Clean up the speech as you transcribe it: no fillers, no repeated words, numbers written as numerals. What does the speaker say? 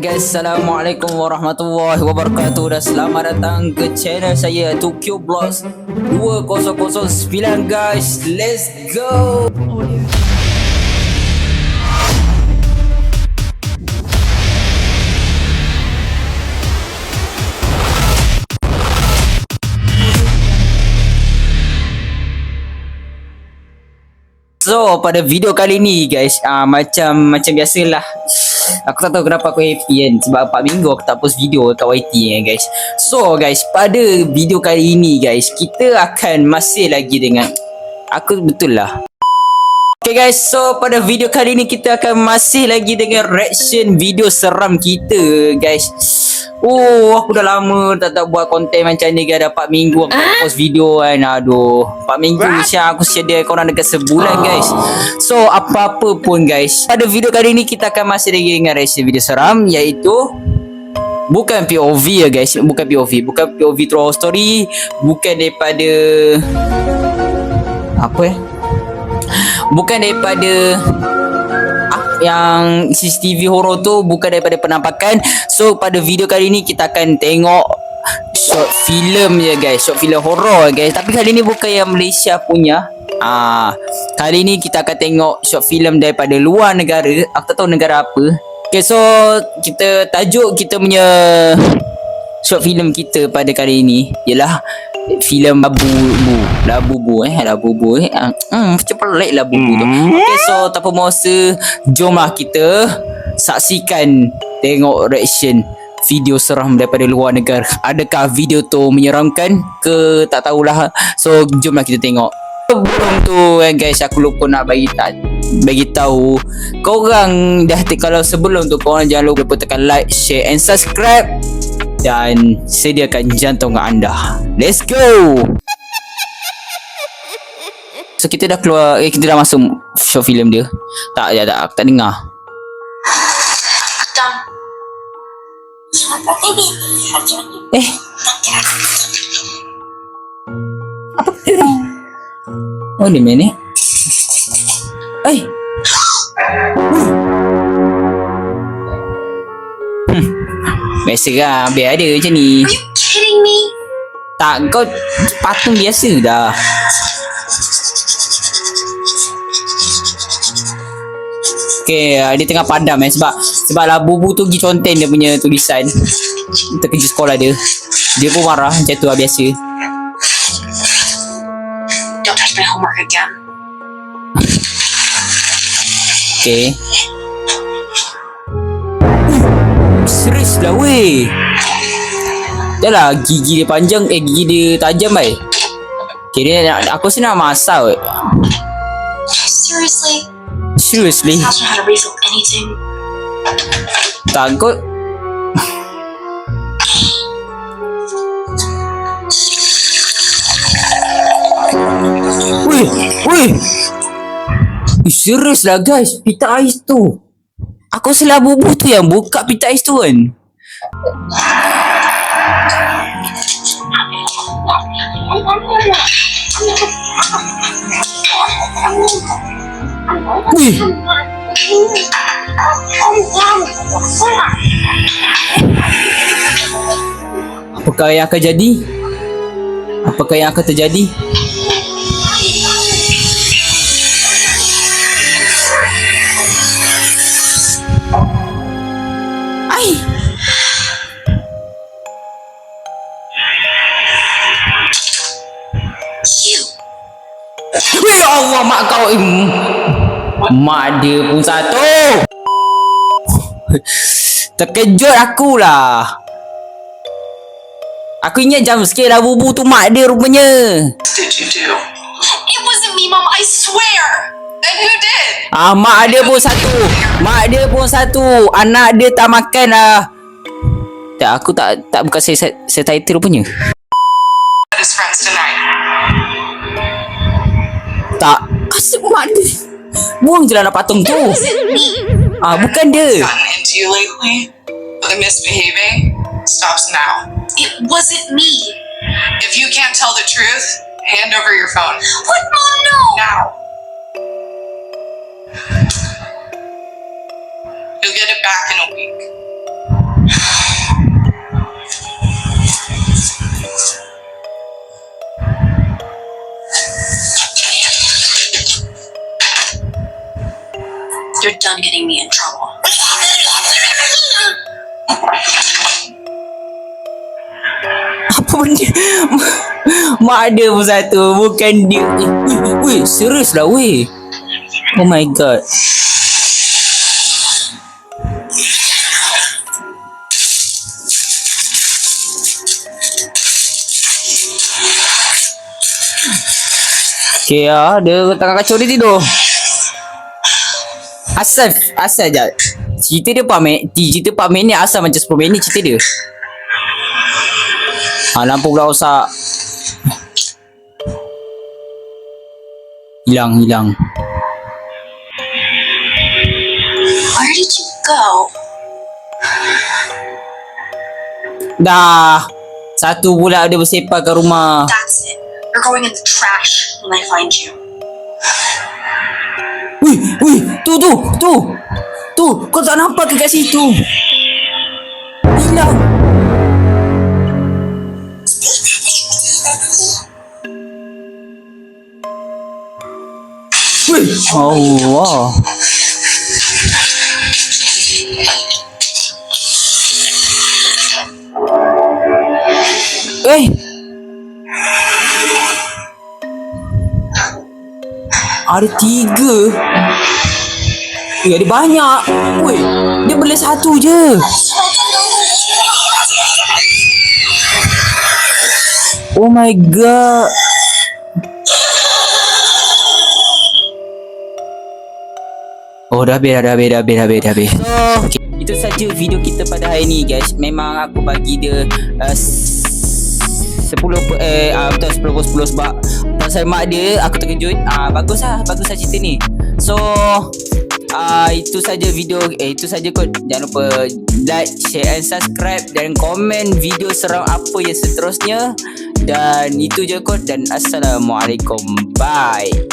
Guys, Assalamualaikum warahmatullahi wabarakatuh dan selamat datang ke channel saya Tokyo Vlogs 2009 guys. Let's go. So pada video kali ni guys, macam biasalah, aku tak tahu kenapa aku happy kan, sebab 4 minggu aku tak post video kat YT kan guys. So guys, pada video kali ini guys, kita akan masih lagi dengan aku, betul lah. Okay guys, so pada video kali ni kita akan masih lagi dengan reaction video seram kita guys. Oh, aku dah lama tak buat konten macam ni guys. Dah 4 minggu aku tak post video kan. Aduh, 4 minggu siap aku sedia korang dekat sebulan guys. So apa-apa pun guys, pada video kali ni kita akan masih lagi dengan reaction video seram, iaitu bukan POV ya guys. Bukan POV through story. Bukan daripada bukan daripada yang CCTV horror tu, bukan daripada penampakan. So pada video kali ni kita akan tengok short film je guys, short film horror guys. Tapi kali ni bukan yang Malaysia punya. Kali ni kita akan tengok short film daripada luar negara. Aku tak tahu negara apa. Okay, so kita tajuk kita punya short film kita pada kali ni ialah filem Labubu. Macam pelik Labubu tu. Okay, so tanpa masa, jomlah kita saksikan, tengok reaction video seram daripada luar negara. Adakah video tu menyeramkan ke tak tahulah. So jomlah kita tengok. Sebelum tu kan guys, aku lupa nak bagi tahu korang dah, kalau sebelum tu korang jangan lupa tekan like, share and subscribe dan sediakan jantung anda. Let's go. So kita dah keluar, kita dah masuk short film dia. Tak, aku tak dengar. Apa dia ni? Oh, ni mana ni? Biasa lah, biar ada macam ni. Are you kidding me? Tak, kau patung biasa dah. Okay, dia tengah padam sebab Labubu tu pergi conten dia punya tulisan. Terkejut sekolah dia. Dia pun marah macam tu lah biasa. Don't touch my homework again. Okay. Serius lah weh. Dah lah, gigi dia panjang, gigi dia tajam baik. Okay, aku rasa nak masak weh. Seriously? This house know how to refill anything. Takut. Weh. Serius lah guys, pita ais tu. Aku rasa Labubu tu yang buka pita ais tu kan. Wih. Apakah yang akan jadi? Apakah yang akan terjadi? Wih, Allah, mak kau. Mak dia pun satu. Terkejut akulah. Aku ingat jam sikit Labubu tu mak dia rupanya. Did you do? It wasn't me, Mom. I swear. Then who did? Mak dia pun satu. Mak dia pun satu. Anak dia tak makan lah. Tak, aku tak buka saya title rupanya. His friends tonight. Tak. Asyik mak dia. Buang je lah nak patung tu. Bukan dia. Gotten into you lately? The misbehaving stops now. It wasn't me. If you can't tell the truth, hand over your phone. What, Mom? No. Now. You'll get it back in a week. You're done getting me in trouble. Apa benda? Mak ada pun satu. Bukan dia. Weh, serius lah weh. Oh my god. Okay lah, dia tengah kacau dia tidur. Asal je. Cerita dia 4 minit asal macam 10 minit cerita dia. Lampu pula rosak. Hilang. Where did you go? Dah. Satu pula dia bersepah kat rumah. That's it. You're going in the trash when I find you. Wih, tu. Tu, kau tak nampak ke kat situ? Hilang. Wih, Allah. Ada 3. Ada banyak. Weh, dia boleh 1 je. Oh my god. Oh, dah habis. So, okay. Itu saja video kita pada hari ni guys. Memang aku bagi dia 10 sebab pasal mak dia aku terkejut. Bagus lah cerita ni. So itu saja video. Itu saja kot. Jangan lupa like, share and subscribe dan komen video seram apa yang seterusnya. Dan itu je kot. Dan assalamualaikum. Bye.